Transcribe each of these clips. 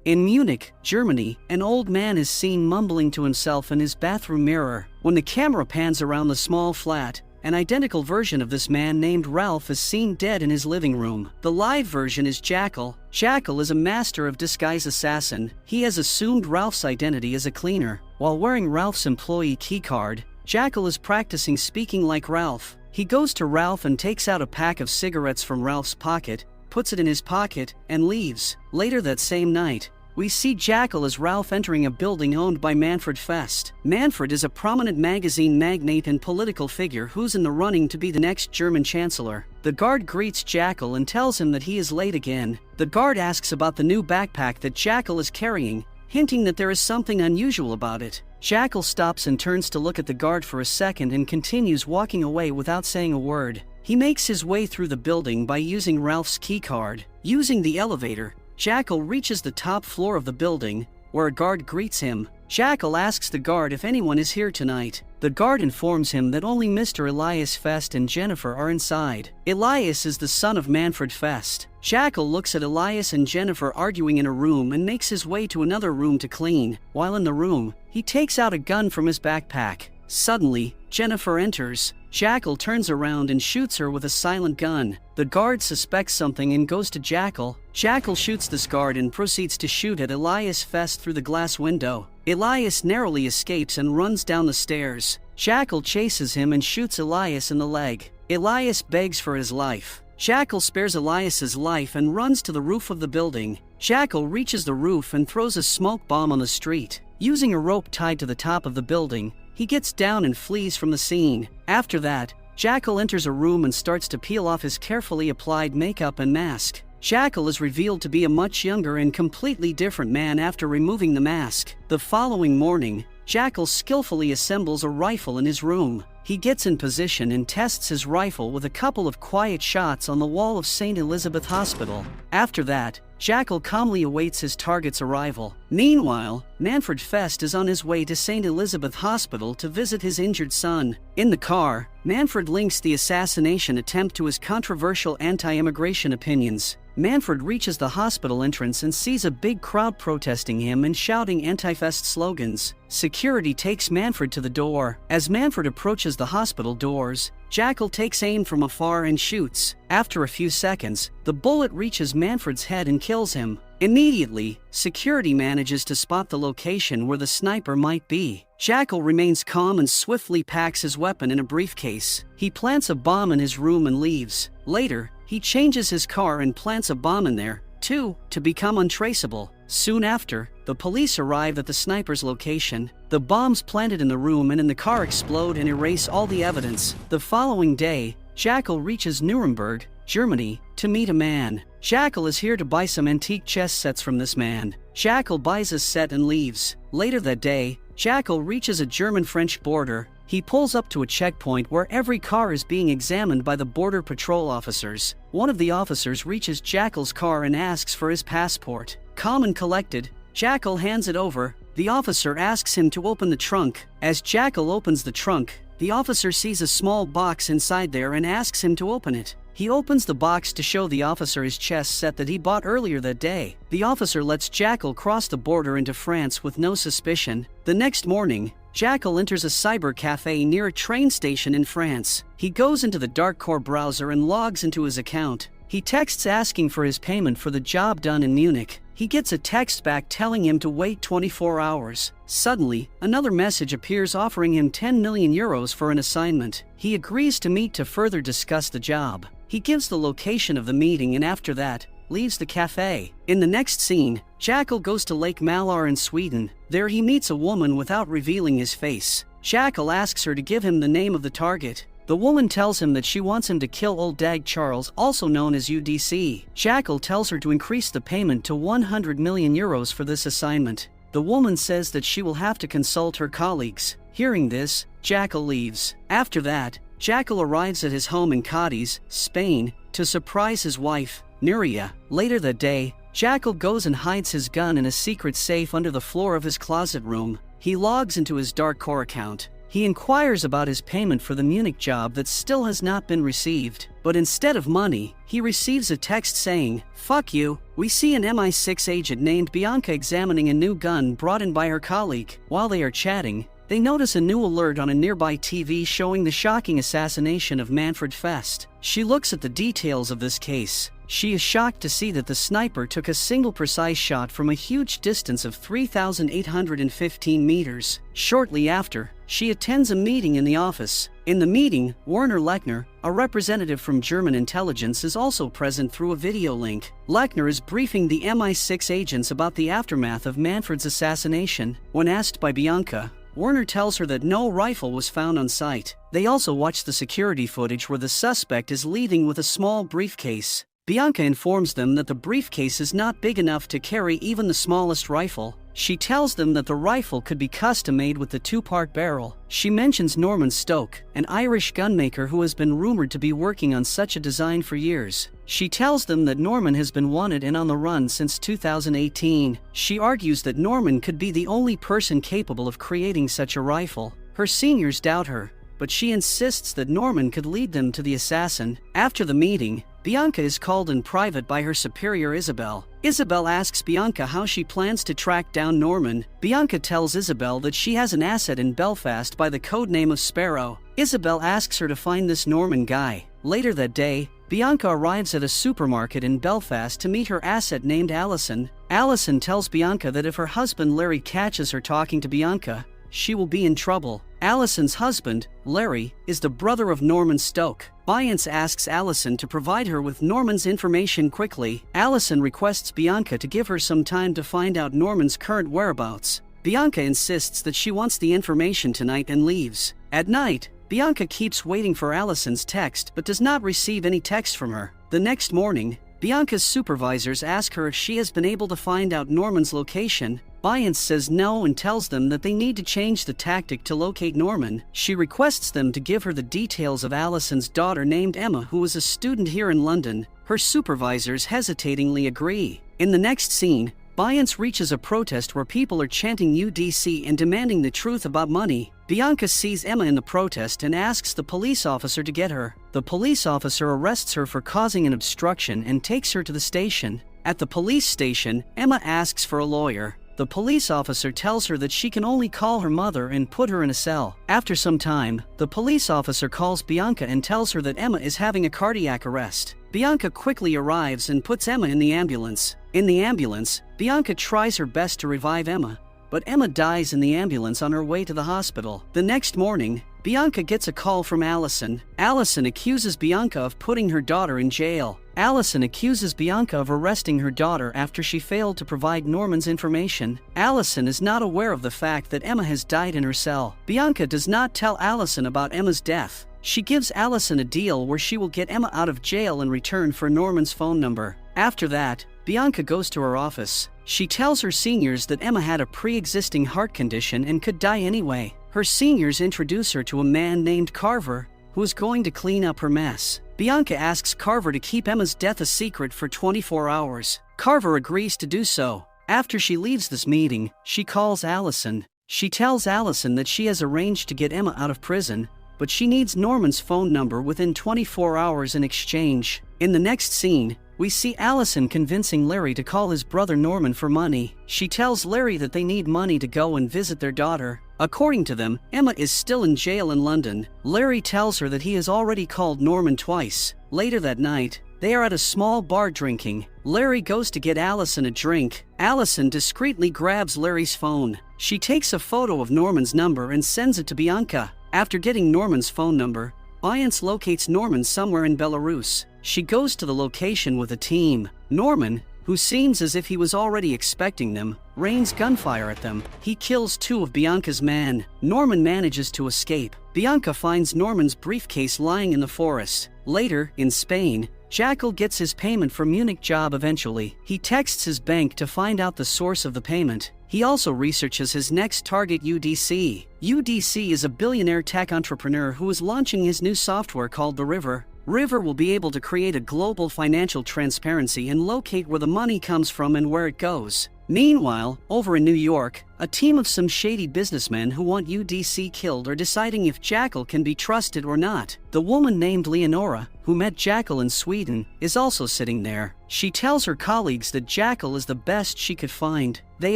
In Munich, Germany, an old man is seen mumbling to himself in his bathroom mirror. When the camera pans around the small flat, an identical version of this man named Ralph is seen dead in his living room. The live version is Jackal. Jackal is a master of disguise assassin. He has assumed Ralph's identity as a cleaner. While wearing Ralph's employee keycard, Jackal is practicing speaking like Ralph. He goes to Ralph and takes out a pack of cigarettes from Ralph's pocket, puts it in his pocket, and leaves. Later that same night, we see Jackal as Ralph entering a building owned by Manfred Fest. Manfred is a prominent magazine magnate and political figure who's in the running to be the next German chancellor. The guard greets Jackal and tells him that he is late again. The guard asks about the new backpack that Jackal is carrying, hinting that there is something unusual about it. Jackal stops and turns to look at the guard for a second and continues walking away without saying a word. He makes his way through the building by using Ralph's keycard. Using the elevator, Jackal reaches the top floor of the building, where a guard greets him. Jackal asks the guard if anyone is here tonight. The guard informs him that only Mr. Elias Fest and Jennifer are inside. Elias is the son of Manfred Fest. Jackal looks at Elias and Jennifer arguing in a room and makes his way to another room to clean. While in the room, he takes out a gun from his backpack. Suddenly, Jennifer enters. Jackal turns around and shoots her with a silent gun. The guard suspects something and goes to Jackal. Jackal shoots this guard and proceeds to shoot at Elias Fest through the glass window. Elias narrowly escapes and runs down the stairs. Jackal chases him and shoots Elias in the leg. Elias begs for his life. Jackal spares Elias's life and runs to the roof of the building. Jackal reaches the roof and throws a smoke bomb on the street. Using a rope tied to the top of the building, he gets down and flees from the scene. After that, Jackal enters a room and starts to peel off his carefully applied makeup and mask. Jackal is revealed to be a much younger and completely different man after removing the mask. The following morning, Jackal skillfully assembles a rifle in his room. He gets in position and tests his rifle with a couple of quiet shots on the wall of St. Elizabeth Hospital. After that, Jackal calmly awaits his target's arrival. Meanwhile, Manfred Fest is on his way to St. Elizabeth Hospital to visit his injured son. In the car, Manfred links the assassination attempt to his controversial anti-immigration opinions. Manfred reaches the hospital entrance and sees a big crowd protesting him and shouting anti-Fest slogans. Security takes Manfred to the door. As Manfred approaches the hospital doors, Jackal takes aim from afar and shoots. After a few seconds, the bullet reaches Manfred's head and kills him. Immediately, security manages to spot the location where the sniper might be. Jackal remains calm and swiftly packs his weapon in a briefcase. He plants a bomb in his room and leaves. Later, he changes his car and plants a bomb in there, too, to become untraceable. Soon after, the police arrive at the sniper's location. The bombs planted in the room and in the car explode and erase all the evidence. The following day, Jackal reaches Nuremberg, Germany, to meet a man. Jackal is here to buy some antique chess sets from this man. Jackal buys a set and leaves. Later that day, Jackal reaches a German-French border. He pulls up to a checkpoint where every car is being examined by the border patrol officers. One of the officers reaches Jackal's car and asks for his passport. Calm and collected, Jackal hands it over. The officer asks him to open the trunk. As Jackal opens the trunk, the officer sees a small box inside there and asks him to open it. He opens the box to show the officer his chess set that he bought earlier that day. The officer lets Jackal cross the border into France with no suspicion. The next morning, Jackal enters a cyber cafe near a train station in France. He goes into the Darkcore browser and logs into his account. He texts asking for his payment for the job done in Munich. He gets a text back telling him to wait 24 hours. Suddenly, another message appears offering him 10 million euros for an assignment. He agrees to meet to further discuss the job. He gives the location of the meeting and after that, leaves the cafe. In the next scene, Jackal goes to Lake Malar in Sweden. There he meets a woman without revealing his face. Jackal asks her to give him the name of the target. The woman tells him that she wants him to kill Old Dag Charles, also known as UDC. Jackal tells her to increase the payment to 100 million euros for this assignment. The woman says that she will have to consult her colleagues. Hearing this, Jackal leaves. After that, Jackal arrives at his home in Cadiz, Spain, to surprise his wife, Nuria. Later that day, Jackal goes and hides his gun in a secret safe under the floor of his closet room. He logs into his Darkcore account. He inquires about his payment for the Munich job that still has not been received. But instead of money, he receives a text saying, "Fuck you." We see an MI6 agent named Bianca examining a new gun brought in by her colleague. While they are chatting, they notice a new alert on a nearby TV showing the shocking assassination of Manfred Fest. She looks at the details of this case. She is shocked to see that the sniper took a single precise shot from a huge distance of 3,815 meters. Shortly after, she attends a meeting in the office. In the meeting, Werner Lechner, a representative from German intelligence, is also present through a video link. Lechner is briefing the MI6 agents about the aftermath of Manfred's assassination. When asked by Bianca, Werner tells her that no rifle was found on site. They also watch the security footage where the suspect is leaving with a small briefcase. Bianca informs them that the briefcase is not big enough to carry even the smallest rifle. She tells them that the rifle could be custom-made with the two-part barrel. She mentions Norman Stoke, an Irish gunmaker who has been rumored to be working on such a design for years. She tells them that Norman has been wanted and on the run since 2018. She argues that Norman could be the only person capable of creating such a rifle. Her seniors doubt her, but she insists that Norman could lead them to the assassin. After the meeting, Bianca is called in private by her superior Isabel. Isabel asks Bianca how she plans to track down Norman. Bianca tells Isabel that she has an asset in Belfast by the codename of Sparrow. Isabel asks her to find this Norman guy. Later that day, Bianca arrives at a supermarket in Belfast to meet her asset named Allison. Allison tells Bianca that if her husband Larry catches her talking to Bianca, she will be in trouble. Allison's husband, Larry, is the brother of Norman Stoke. Biance asks Allison to provide her with Norman's information quickly. Allison requests Bianca to give her some time to find out Norman's current whereabouts. Bianca insists that she wants the information tonight and leaves. At night, Bianca keeps waiting for Allison's text but does not receive any text from her. The next morning, Bianca's supervisors ask her if she has been able to find out Norman's location. Biance says no and tells them that they need to change the tactic to locate Norman. She requests them to give her the details of Allison's daughter named Emma, who is a student here in London. Her supervisors hesitatingly agree. In the next scene, Biance reaches a protest where people are chanting UDC and demanding the truth about money. Bianca sees Emma in the protest and asks the police officer to get her. The police officer arrests her for causing an obstruction and takes her to the station. At the police station, Emma asks for a lawyer. The police officer tells her that she can only call her mother and put her in a cell. After some time, the police officer calls Bianca and tells her that Emma is having a cardiac arrest. Bianca quickly arrives and puts Emma in the ambulance. In the ambulance, Bianca tries her best to revive Emma, but Emma dies in the ambulance on her way to the hospital. The next morning, Bianca gets a call from Allison. Allison accuses Bianca of putting her daughter in jail. Allison accuses Bianca of arresting her daughter after she failed to provide Norman's information. Allison is not aware of the fact that Emma has died in her cell. Bianca does not tell Allison about Emma's death. She gives Allison a deal where she will get Emma out of jail in return for Norman's phone number. After that, Bianca goes to her office. She tells her seniors that Emma had a pre-existing heart condition and could die anyway. Her seniors introduce her to a man named Carver, who is going to clean up her mess. Bianca asks Carver to keep Emma's death a secret for 24 hours. Carver agrees to do so. After she leaves this meeting, she calls Allison. She tells Allison that she has arranged to get Emma out of prison, but she needs Norman's phone number within 24 hours in exchange. In the next scene, we see Allison convincing Larry to call his brother Norman for money. She tells Larry that they need money to go and visit their daughter. According to them, Emma is still in jail in London. Larry tells her that he has already called Norman twice. Later that night, they are at a small bar drinking. Larry goes to get Allison a drink. Allison discreetly grabs Larry's phone. She takes a photo of Norman's number and sends it to Bianca. After getting Norman's phone number, Biance locates Norman somewhere in Belarus. She goes to the location with a team. Norman, who seems as if he was already expecting them, rains gunfire at them. He kills 2 of Bianca's men. Norman manages to escape. Bianca finds Norman's briefcase lying in the forest. Later, in Spain, Jackal gets his payment for Munich job eventually. He texts his bank to find out the source of the payment. He also researches his next target, UDC. UDC is a billionaire tech entrepreneur who is launching his new software called The River. River will be able to create a global financial transparency and locate where the money comes from and where it goes. Meanwhile, over in New York, a team of some shady businessmen who want UDC killed are deciding if Jackal can be trusted or not. The woman named Leonora, who met Jackal in Sweden, is also sitting there. She tells her colleagues that Jackal is the best she could find. They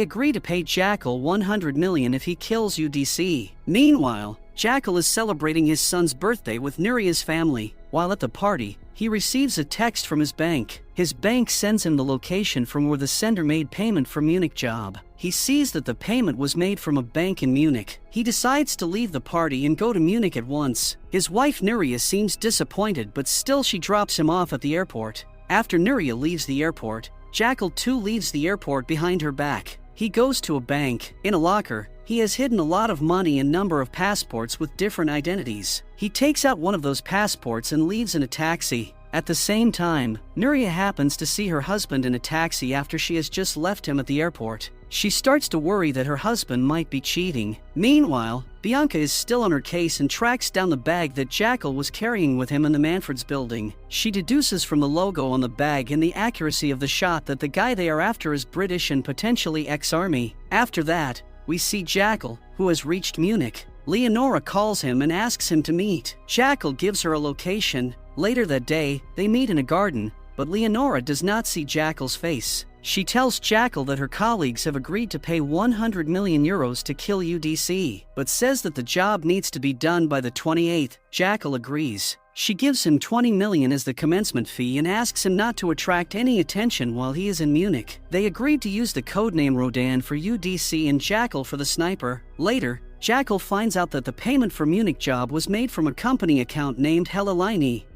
agree to pay Jackal 100 million if he kills UDC. Meanwhile, Jackal is celebrating his son's birthday with Nuria's family. While at the party, he receives a text from his bank. His bank sends him the location from where the sender made payment for Munich job. He sees that the payment was made from a bank in Munich. He decides to leave the party and go to Munich at once. His wife Nuria seems disappointed, but still she drops him off at the airport. After Nuria leaves the airport, Jackal too leaves the airport behind her back. He goes to a bank. In a locker, he has hidden a lot of money and number of passports with different identities. He takes out one of those passports and leaves in a taxi. At the same time, Nuria happens to see her husband in a taxi after she has just left him at the airport. She starts to worry that her husband might be cheating. Meanwhile, Bianca is still on her case and tracks down the bag that Jackal was carrying with him in the Manfred's building. She deduces from the logo on the bag and the accuracy of the shot that the guy they are after is British and potentially ex-army. After that, we see Jackal, who has reached Munich. Leonora calls him and asks him to meet. Jackal gives her a location. Later that day, they meet in a garden, but Leonora does not see Jackal's face. She tells Jackal that her colleagues have agreed to pay 100 million euros to kill UDC, but says that the job needs to be done by the 28th. Jackal agrees. She gives him 20 million as the commencement fee and asks him not to attract any attention while he is in Munich. They agreed to use the codename Rodan for UDC and Jackal for the sniper. Later, Jackal finds out that the payment for Munich job was made from a company account named Hella.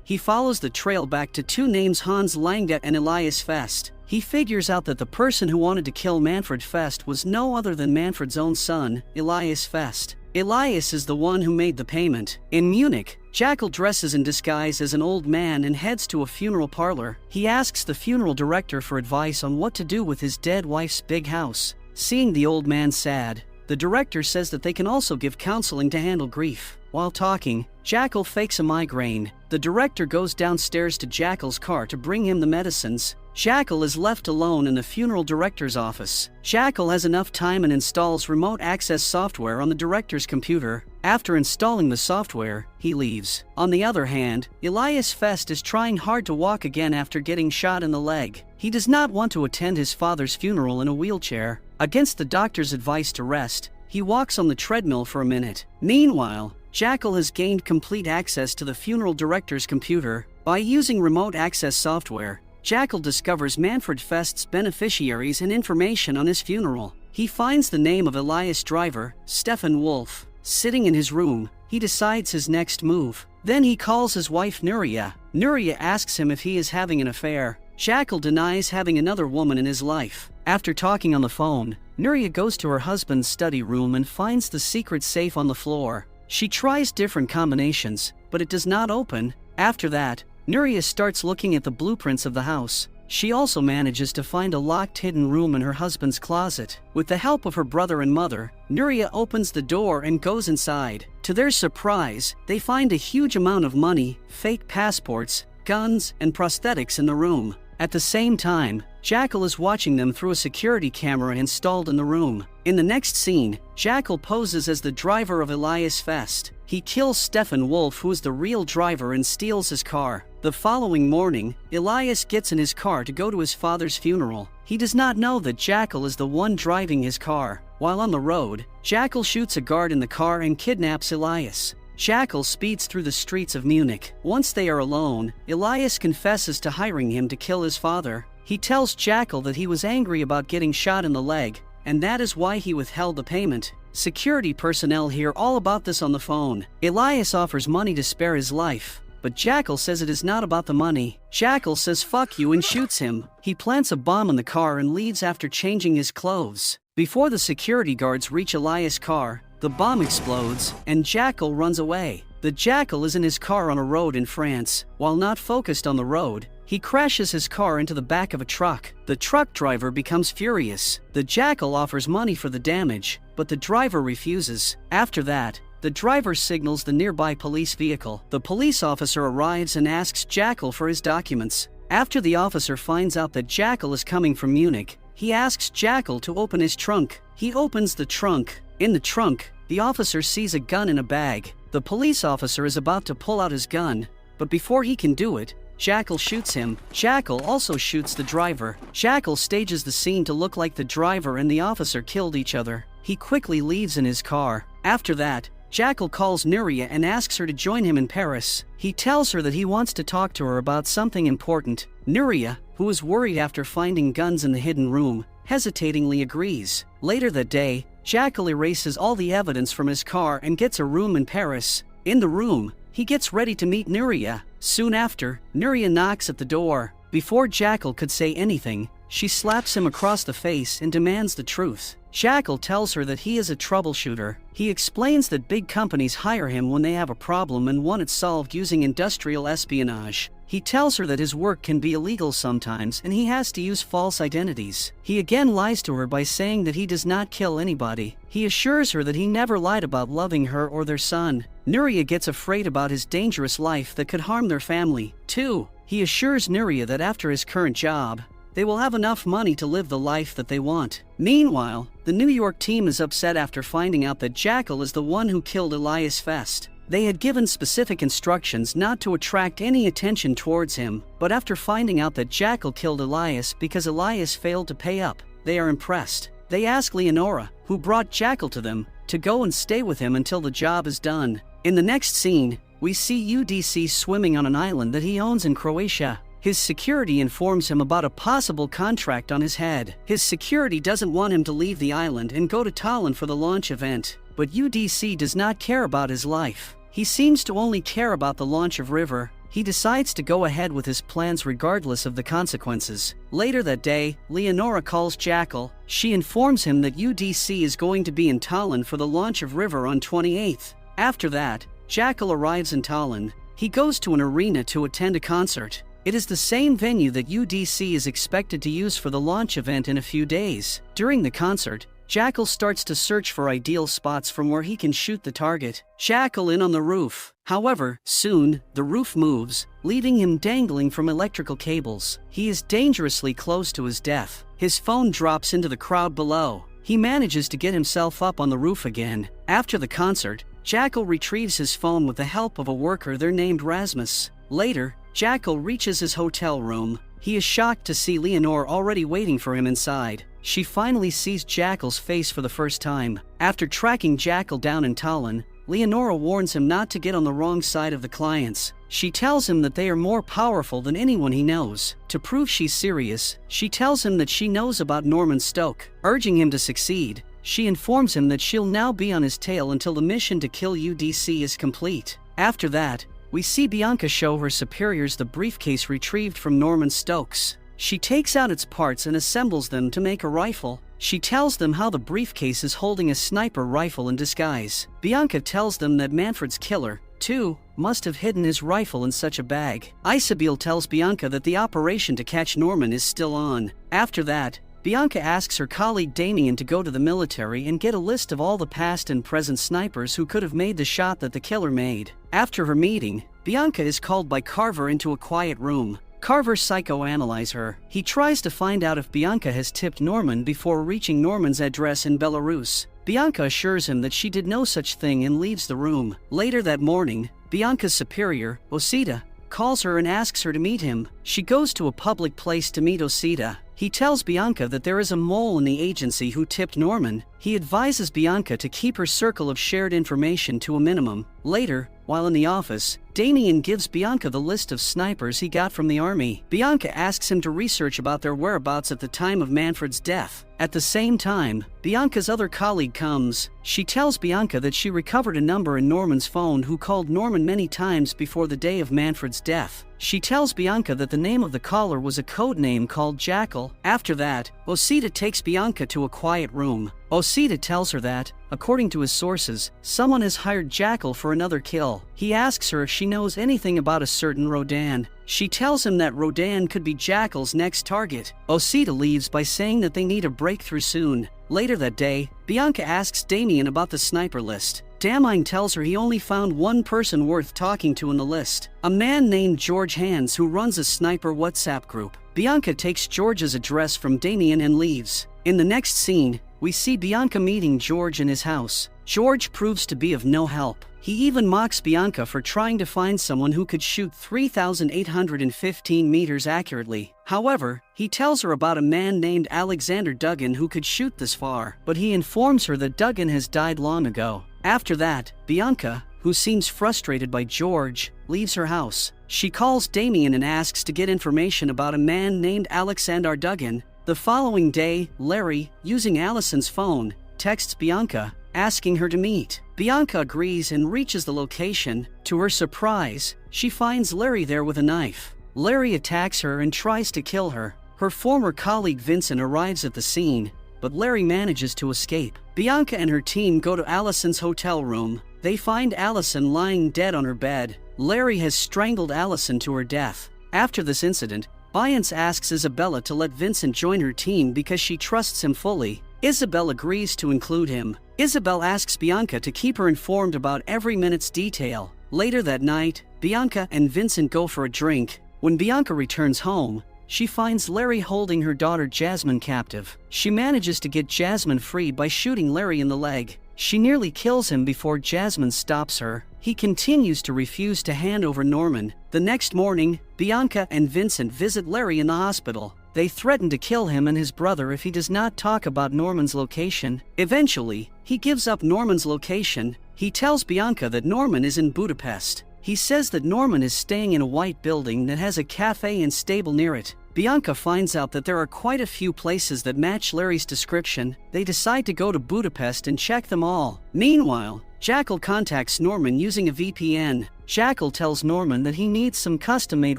He follows the trail back to two names, Hans Langdet and Elias Fest. He figures out that the person who wanted to kill Manfred Fest was no other than Manfred's own son, Elias Fest. Elias is the one who made the payment. In Munich, Jackal dresses in disguise as an old man and heads to a funeral parlor. He asks the funeral director for advice on what to do with his dead wife's big house. Seeing the old man sad, the director says that they can also give counseling to handle grief. While talking, Jackal fakes a migraine. The director goes downstairs to Jackal's car to bring him the medicines. Jackal is left alone in the funeral director's office. Jackal has enough time and installs remote access software on the director's computer. After installing the software, he leaves. On the other hand, Elias Fest is trying hard to walk again after getting shot in the leg. He does not want to attend his father's funeral in a wheelchair. Against the doctor's advice to rest, he walks on the treadmill for a minute. Meanwhile, Jackal has gained complete access to the funeral director's computer. By using remote access software, Jackal discovers Manfred Fest's beneficiaries and information on his funeral. He finds the name of Elias' driver, Stefan Wolf. Sitting in his room, he decides his next move. Then he calls his wife Nuria. Nuria asks him if he is having an affair. Jackal denies having another woman in his life. After talking on the phone, Nuria goes to her husband's study room and finds the secret safe on the floor. She tries different combinations, but it does not open. After that, Nuria starts looking at the blueprints of the house. She also manages to find a locked hidden room in her husband's closet. With the help of her brother and mother, Nuria opens the door and goes inside. To their surprise, they find a huge amount of money, fake passports, guns, and prosthetics in the room. At the same time, Jackal is watching them through a security camera installed in the room. In the next scene, Jackal poses as the driver of Elias Fest. He kills Stefan Wolf, who is the real driver, and steals his car. The following morning, Elias gets in his car to go to his father's funeral. He does not know that Jackal is the one driving his car. While on the road, Jackal shoots a guard in the car and kidnaps Elias. Jackal speeds through the streets of Munich. Once they are alone, Elias confesses to hiring him to kill his father. He tells Jackal that he was angry about getting shot in the leg, and that is why he withheld the payment. Security personnel hear all about this on the phone. Elias offers money to spare his life, but Jackal says it is not about the money. Jackal says fuck you and shoots him. He plants a bomb in the car and leaves after changing his clothes. Before the security guards reach Elias' car, the bomb explodes, and Jackal runs away. The Jackal is in his car on a road in France. While not focused on the road, he crashes his car into the back of a truck. The truck driver becomes furious. The Jackal offers money for the damage, but the driver refuses. After that, the the driver signals the nearby police vehicle. The police officer arrives and asks Jackal for his documents. After the officer finds out that Jackal is coming from Munich, he asks Jackal to open his trunk. He opens the trunk. In the trunk, the officer sees a gun in a bag. The police officer is about to pull out his gun, but before he can do it, Jackal shoots him. Jackal also shoots the driver. Jackal stages the scene to look like the driver and the officer killed each other. He quickly leaves in his car. After that, Jackal calls Nuria and asks her to join him in Paris. He tells her that he wants to talk to her about something important. Nuria, who is worried after finding guns in the hidden room, hesitatingly agrees. Later that day, Jackal erases all the evidence from his car and gets a room in Paris. In the room, he gets ready to meet Nuria. Soon after, Nuria knocks at the door. Before Jackal could say anything, she slaps him across the face and demands the truth. Jackal tells her that he is a troubleshooter. He explains that big companies hire him when they have a problem and want it solved using industrial espionage. He tells her that his work can be illegal sometimes and he has to use false identities. He again lies to her by saying that he does not kill anybody. He assures her that he never lied about loving her or their son. Nuria gets afraid about his dangerous life that could harm their family. 2. He assures Nuria that after his current job, they will have enough money to live the life that they want. Meanwhile, the New York team is upset after finding out that Jackal is the one who killed Elias Fest. They had given specific instructions not to attract any attention towards him, but after finding out that Jackal killed Elias because Elias failed to pay up, they are impressed. They ask Leonora, who brought Jackal to them, to go and stay with him until the job is done. In the next scene, we see UDC swimming on an island that he owns in Croatia. His security informs him about a possible contract on his head. His security doesn't want him to leave the island and go to Tallinn for the launch event, but UDC does not care about his life. He seems to only care about the launch of River. He decides to go ahead with his plans regardless of the consequences. Later that day, Leonora calls Jackal. She informs him that UDC is going to be in Tallinn for the launch of River on 28th. After that, Jackal arrives in Tallinn. He goes to an arena to attend a concert. It is the same venue that UDC is expected to use for the launch event in a few days. During the concert, Jackal starts to search for ideal spots from where he can shoot the target. Jackal in on the roof. However, soon, the roof moves, leaving him dangling from electrical cables. He is dangerously close to his death. His phone drops into the crowd below. He manages to get himself up on the roof again. After the concert, Jackal retrieves his phone with the help of a worker there named Rasmus. Later, Jackal reaches his hotel room. He is shocked to see Leonore already waiting for him inside. She finally sees Jackal's face for the first time. After tracking Jackal down in Tallinn, Leonora warns him not to get on the wrong side of the clients. She tells him that they are more powerful than anyone he knows. To prove she's serious, she tells him that she knows about Norman Stoke. Urging him to succeed, she informs him that she'll now be on his tail until the mission to kill UDC is complete. After that, we see Bianca show her superiors the briefcase retrieved from Norman Stokes. She takes out its parts and assembles them to make a rifle. She tells them how the briefcase is holding a sniper rifle in disguise. Bianca tells them that Manfred's killer, too, must have hidden his rifle in such a bag. Isabel tells Bianca that the operation to catch Norman is still on. After that, Bianca asks her colleague Damien to go to the military and get a list of all the past and present snipers who could have made the shot that the killer made. After her meeting, Bianca is called by Carver into a quiet room. Carver psychoanalyzes her. He tries to find out if Bianca has tipped Norman before reaching Norman's address in Belarus. Bianca assures him that she did no such thing and leaves the room. Later that morning, Bianca's superior, Osita, calls her and asks her to meet him. She goes to a public place to meet Osita. He tells Bianca that there is a mole in the agency who tipped Norman. He advises Bianca to keep her circle of shared information to a minimum. Later, while in the office, Damien gives Bianca the list of snipers he got from the army. Bianca asks him to research about their whereabouts at the time of Manfred's death. At the same time, Bianca's other colleague comes. She tells Bianca that she recovered a number in Norman's phone who called Norman many times before the day of Manfred's death. She tells Bianca that the name of the caller was a code name called Jackal. After that, Osita takes Bianca to a quiet room. Osita tells her that, According to his sources, someone has hired Jackal for another kill. He asks her if she knows anything about a certain Rodan. She tells him that Rodan could be Jackal's next target. Osita leaves by saying that they need a breakthrough soon. Later that day, Bianca asks Damien about the sniper list. Damien tells her he only found one person worth talking to in the list, a man named George Hands who runs a sniper WhatsApp group. Bianca takes George's address from Damien and leaves. In the next scene, we see Bianca meeting George in his house. George proves to be of no help. He even mocks Bianca for trying to find someone who could shoot 3,815 meters accurately. However, he tells her about a man named Alexander Duggan who could shoot this far, but he informs her that Duggan has died long ago. After that, Bianca, who seems frustrated by George, leaves her house. She calls Damien and asks to get information about a man named Alexander Duggan. The following day, Larry, using Allison's phone, texts Bianca, asking her to meet. Bianca agrees and reaches the location. To her surprise, she finds Larry there with a knife. Larry attacks her and tries to kill her. Her former colleague Vincent arrives at the scene, but Larry manages to escape. Bianca and her team go to Allison's hotel room. They find Allison lying dead on her bed. Larry has strangled Allison to her death. After this incident, Biance asks Isabella to let Vincent join her team because she trusts him fully. Isabel agrees to include him. Isabel asks Bianca to keep her informed about every minute's detail. Later that night, Bianca and Vincent go for a drink. When Bianca returns home, she finds Larry holding her daughter Jasmine captive. She manages to get Jasmine freed by shooting Larry in the leg. She nearly kills him before Jasmine stops her. He continues to refuse to hand over Norman. The next morning, Bianca and Vincent visit Larry in the hospital. They threaten to kill him and his brother if he does not talk about Norman's location. Eventually, he gives up Norman's location. He tells Bianca that Norman is in Budapest. He says that Norman is staying in a white building that has a cafe and stable near it. Bianca finds out that there are quite a few places that match Larry's description. They decide to go to Budapest and check them all. Meanwhile, Jackal contacts Norman using a VPN. Jackal tells Norman that he needs some custom-made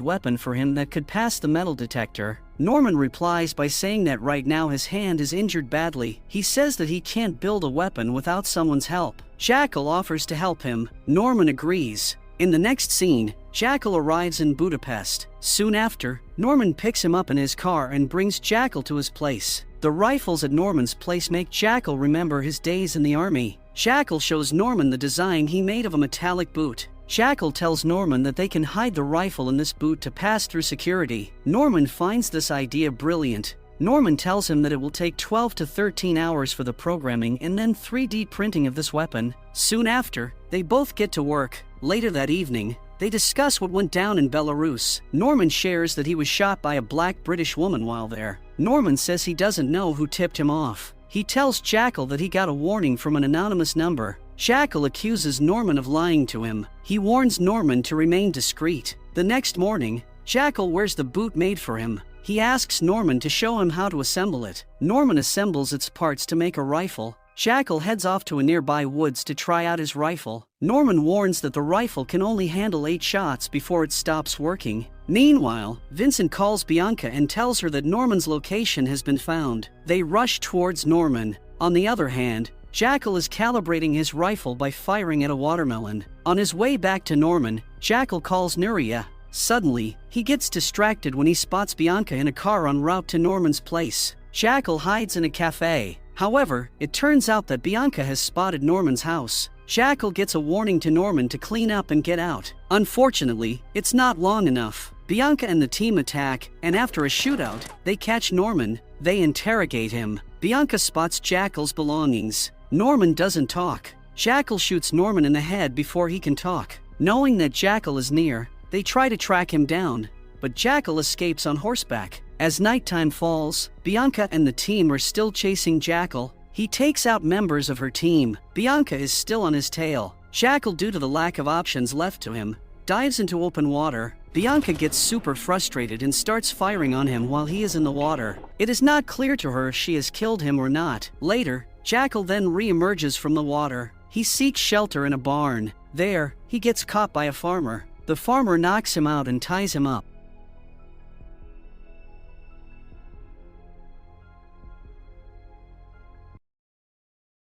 weapon for him that could pass the metal detector. Norman replies by saying that right now his hand is injured badly. He says that he can't build a weapon without someone's help. Jackal offers to help him. Norman agrees. In the next scene, Jackal arrives in Budapest. Soon after, Norman picks him up in his car and brings Jackal to his place. The rifles at Norman's place make Jackal remember his days in the army. Jackal shows Norman the design he made of a metallic boot. Jackal tells Norman that they can hide the rifle in this boot to pass through security. Norman finds this idea brilliant. Norman tells him that it will take 12 to 13 hours for the programming and then 3D printing of this weapon. Soon after, they both get to work. Later that evening, they discuss what went down in Belarus. Norman shares that he was shot by a black British woman while there. Norman says he doesn't know who tipped him off. He tells Jackal that he got a warning from an anonymous number. Jackal accuses Norman of lying to him. He warns Norman to remain discreet. The next morning, Jackal wears the boot made for him. He asks Norman to show him how to assemble it. Norman assembles its parts to make a rifle. Jackal heads off to a nearby woods to try out his rifle. Norman warns that the rifle can only handle 8 shots before it stops working. Meanwhile, Vincent calls Bianca and tells her that Norman's location has been found. They rush towards Norman. On the other hand, Jackal is calibrating his rifle by firing at a watermelon. On his way back to Norman, Jackal calls Nuria. Suddenly, he gets distracted when he spots Bianca in a car en route to Norman's place. Jackal hides in a cafe. However, it turns out that Bianca has spotted Norman's house. Jackal gets a warning to Norman to clean up and get out. Unfortunately, it's not long enough. Bianca and the team attack, and after a shootout, they catch Norman. They interrogate him. Bianca spots Jackal's belongings. Norman doesn't talk. Jackal shoots Norman in the head before he can talk. Knowing that Jackal is near, they try to track him down, but Jackal escapes on horseback. As nighttime falls, Bianca and the team are still chasing Jackal. He takes out members of her team. Bianca is still on his tail. Jackal, due to the lack of options left to him, dives into open water. Bianca gets super frustrated and starts firing on him while he is in the water. It is not clear to her if she has killed him or not. Later, Jackal then re-emerges from the water. He seeks shelter in a barn. There, he gets caught by a farmer. The farmer knocks him out and ties him up.